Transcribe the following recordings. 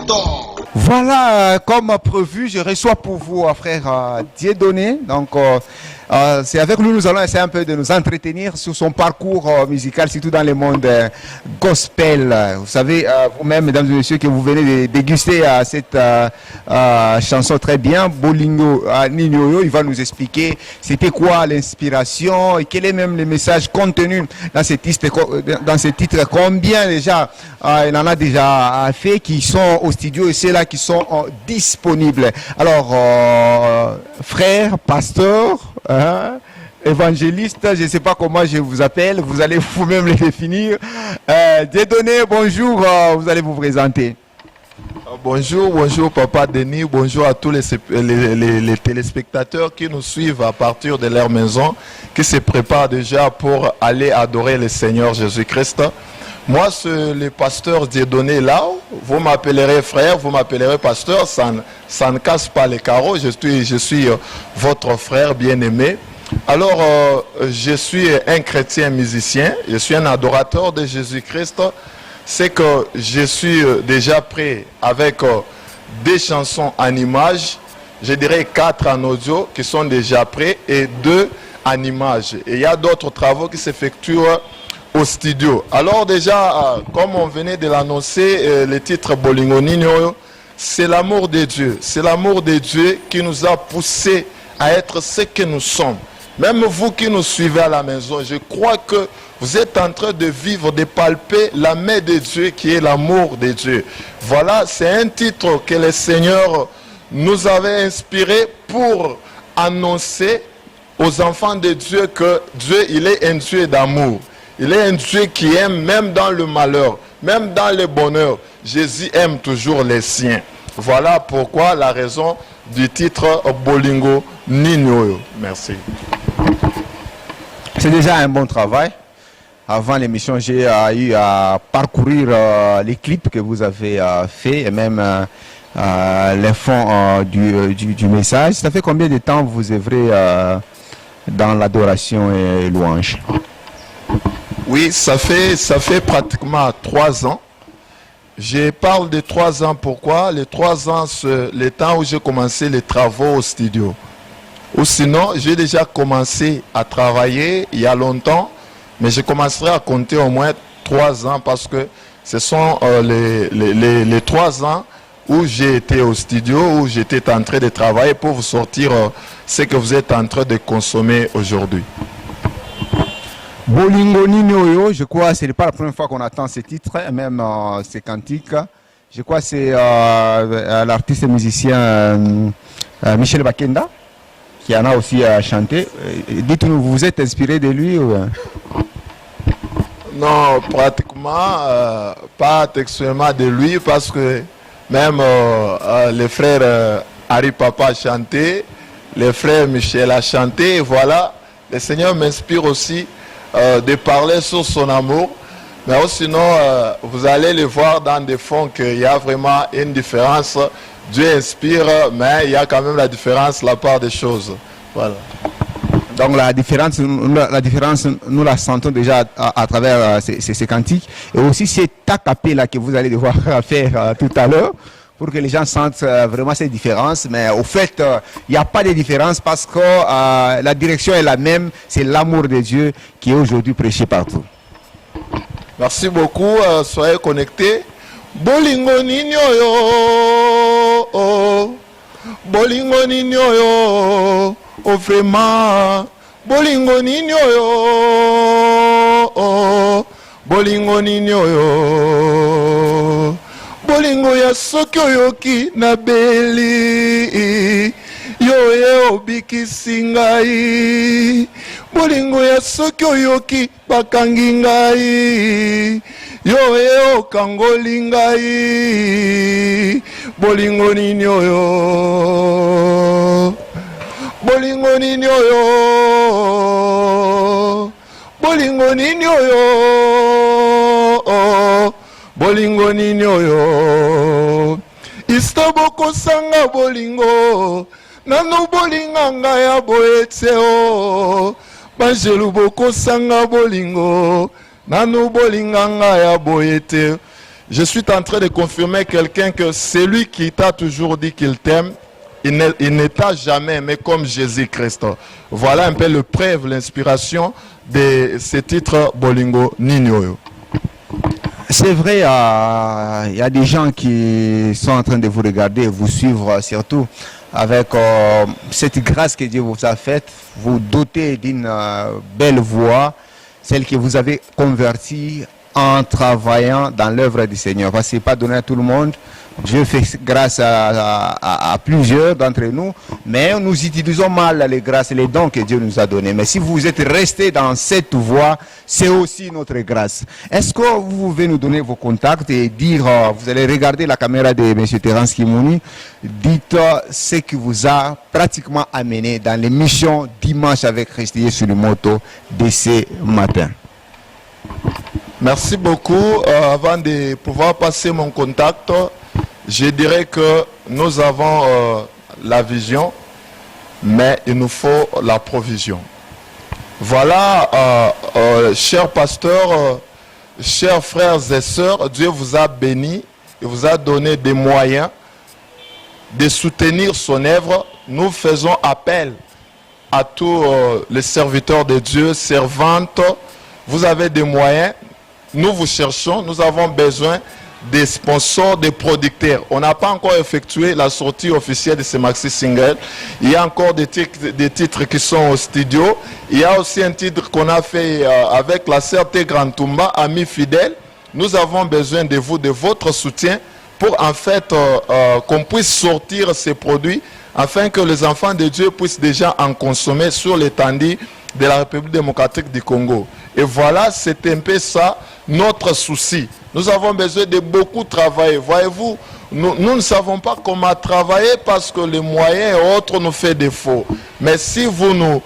Pardon. Voilà, comme prévu, je reçois pour vous, frère Dieudonné. Donc, c'est avec lui nous allons essayer un peu de nous entretenir sur son parcours musical, surtout dans le monde gospel. Vous savez, vous-même, mesdames et messieurs, que vous venez de déguster cette chanson très bien, Bolingo Ninioyo. Il va nous expliquer c'était quoi l'inspiration et quel est même le message contenu dans ce titre, combien déjà il en a déjà fait qui sont au studio et c'est là qui sont disponibles. Alors, frère, pasteur, évangéliste, je ne sais pas comment je vous appelle, vous allez vous-même le définir. Dieudonné, bonjour, vous allez vous présenter. Bonjour Papa Denis, bonjour à tous les téléspectateurs qui nous suivent à partir de leur maison, qui se préparent déjà pour aller adorer le Seigneur Jésus-Christ. Moi, c'est le pasteur Dieudonné là, vous m'appellerez frère, vous m'appellerez pasteur, ça ne casse pas les carreaux, je suis votre frère bien-aimé. Alors, je suis un chrétien musicien, je suis un adorateur de Jésus-Christ. C'est que je suis déjà prêt avec des chansons en images, je dirais 4 en audio qui sont déjà prêts et 2 en images. Et il y a d'autres travaux qui s'effectuent au studio. Alors déjà, comme on venait de l'annoncer, le titre Bolingo Ninioyo, c'est l'amour de Dieu. C'est l'amour de Dieu qui nous a poussés à être ce que nous sommes. Même vous qui nous suivez à la maison, je crois que vous êtes en train de vivre, de palper la main de Dieu qui est l'amour de Dieu. Voilà, c'est un titre que le Seigneur nous avait inspiré pour annoncer aux enfants de Dieu que Dieu, il est un Dieu d'amour. Il est un Dieu qui aime même dans le malheur, même dans le bonheur. Jésus aime toujours les siens. Voilà pourquoi la raison du titre Bolingo Ninioyo. Merci. C'est déjà un bon travail. Avant l'émission, j'ai eu à parcourir les clips que vous avez fait et même les fonds du message. Ça fait combien de temps vous œuvrez dans l'adoration et louange? Oui, ça fait pratiquement 3 ans. Je parle de 3 ans, pourquoi? Les 3 ans, c'est le temps où j'ai commencé les travaux au studio. Ou sinon, j'ai déjà commencé à travailler il y a longtemps, mais je commencerai à compter au moins 3 ans parce que ce sont les 3 ans où j'ai été au studio, où j'étais en train de travailler pour vous sortir ce que vous êtes en train de consommer aujourd'hui. Bolingo Ninioyo, je crois que ce n'est pas la première fois qu'on attend ce titre, même ces cantiques. Je crois que c'est l'artiste et musicien Michel Bakenda qui en a aussi chanté. Dites-nous, vous vous êtes inspiré de lui ou... Non, pratiquement pas textuellement de lui parce que même les frères Harry Papa a chanté, les frères Michel a chanté, et voilà, le Seigneur m'inspire aussi de parler sur son amour, mais sinon vous allez le voir dans des fonds qu'il y a vraiment une différence. Dieu inspire, mais il y a quand même la différence, la part des choses. Voilà. Donc la différence, nous la sentons déjà à travers ces cantiques. Et aussi cet acapella que vous allez devoir faire tout à l'heure pour que les gens sentent vraiment ces différences. Mais au fait, il n'y a pas de différence parce que la direction est la même. C'est l'amour de Dieu qui est aujourd'hui prêché partout. Merci beaucoup. Soyez connectés. Bolingo Ninioyo, Bolingo Ninioyo, oh vraiment, Bolingo Ninioyo, Bolingo Ninioyo, Bolingo ya soki oyoki na beli, yo ye obikisi ngai, Bolingo ya soki oyoki bakangi ngai, yo ye okangoli ngai, bolingo nini oyo, bolingo nini oyo, bolingo nini oyo, bolingo nini oyo, istoboko sanga bolingo, nanu bolinga ngai ya boetse o, banjelu boko sanga bolingo, nanu bolinga ngai ya boyete. Je suis en train de confirmer quelqu'un que celui qui t'a toujours dit qu'il t'aime, il ne t'a jamais aimé comme Jésus-Christ. Voilà un peu le preuve, l'inspiration de ce titre Bolingo Ninyo. C'est vrai, il y a des gens qui sont en train de vous regarder, vous suivre surtout avec cette grâce que Dieu vous a faite, vous dotez d'une belle voix, celle que vous avez convertie en travaillant dans l'œuvre du Seigneur. Parce que ce n'est pas donné à tout le monde. Dieu fait grâce à plusieurs d'entre nous, mais nous utilisons mal les grâces et les dons que Dieu nous a donnés. Mais si vous êtes resté dans cette voie, c'est aussi notre grâce. Est-ce que vous pouvez nous donner vos contacts et dire, vous allez regarder la caméra de M. Terence Kimouni, dites ce qui vous a pratiquement amené dans l'émission Dimanche avec Christ sur le moto de ce matin. Merci beaucoup. Avant de pouvoir passer mon contact, je dirais que nous avons la vision, mais il nous faut la provision. Voilà, chers pasteurs, chers frères et sœurs, Dieu vous a béni et vous a donné des moyens de soutenir son œuvre. Nous faisons appel à tous les serviteurs de Dieu, servantes. Vous avez des moyens, nous vous cherchons, nous avons besoin des sponsors, des producteurs. On n'a pas encore effectué la sortie officielle de ce maxi single. Il y a encore des titres qui sont au studio. Il y a aussi un titre qu'on a fait avec la CRT Grand Tumba, Amis fidèles. Nous avons besoin de vous, de votre soutien pour en fait qu'on puisse sortir ces produits afin que les enfants de Dieu puissent déjà en consommer sur l'étendue de la République démocratique du Congo. Et voilà, c'est un peu ça notre souci. Nous avons besoin de beaucoup travailler. Voyez-vous, nous ne savons pas comment travailler parce que les moyens et autres nous font défaut. Mais si vous nous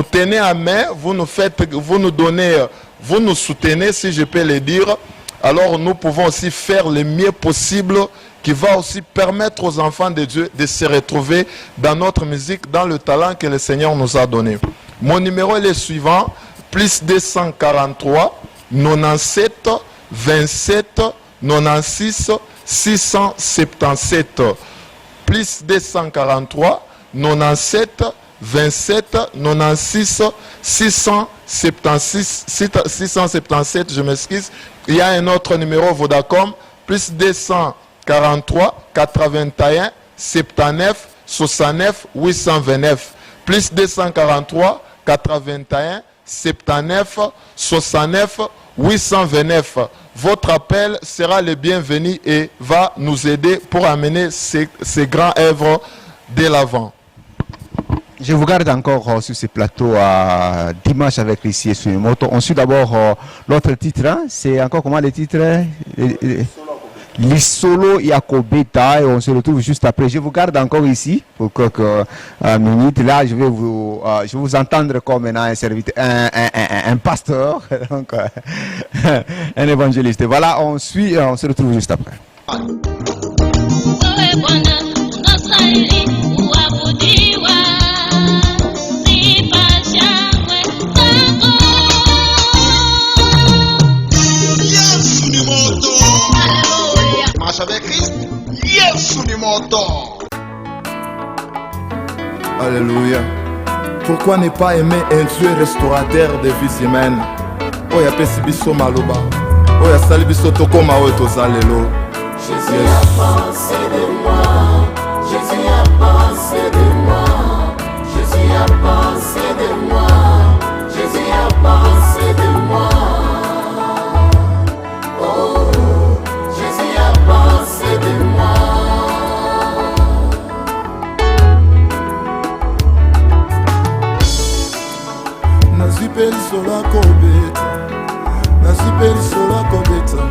tenez à main, vous nous donnez, vous nous soutenez, si je peux le dire, alors nous pouvons aussi faire le mieux possible qui va aussi permettre aux enfants de Dieu de se retrouver dans notre musique, dans le talent que le Seigneur nous a donné. Mon numéro est le suivant, plus 243 97 27 96 677. Plus 243 97 27 96 677, je m'excuse. Il y a un autre numéro Vodacom, plus 243 81 79 69 829. Plus 243 81 79 69 829. Votre appel sera le bienvenu et va nous aider pour amener ces grands œuvres de l'avant. Je vous garde encore sur ce plateau à Dimanche avec Christ sur une moto. On suit d'abord l'autre titre. Hein? C'est encore comment le titre? L'Isolo Yakobeta, et on se retrouve juste après. Je vous garde encore ici pour quelques minutes. Là, je vais vous entendre comme un serviteur, un pasteur, donc, un évangéliste. Voilà, on se retrouve juste après. Avec Christ, Yesu ni moto. Alléluia. Pourquoi ne pas aimer un Dieu restaurateur de vies humaines? Oya pesi biso maloba, oya sali biso tokoma oyo tozalelo. Jésus a pensé de moi, Jésus a pensé de moi, Jésus a pensé de moi, Jésus a pensé de moi. De moi. Nazipeli sola kobeta, nazipeli sola kobeta.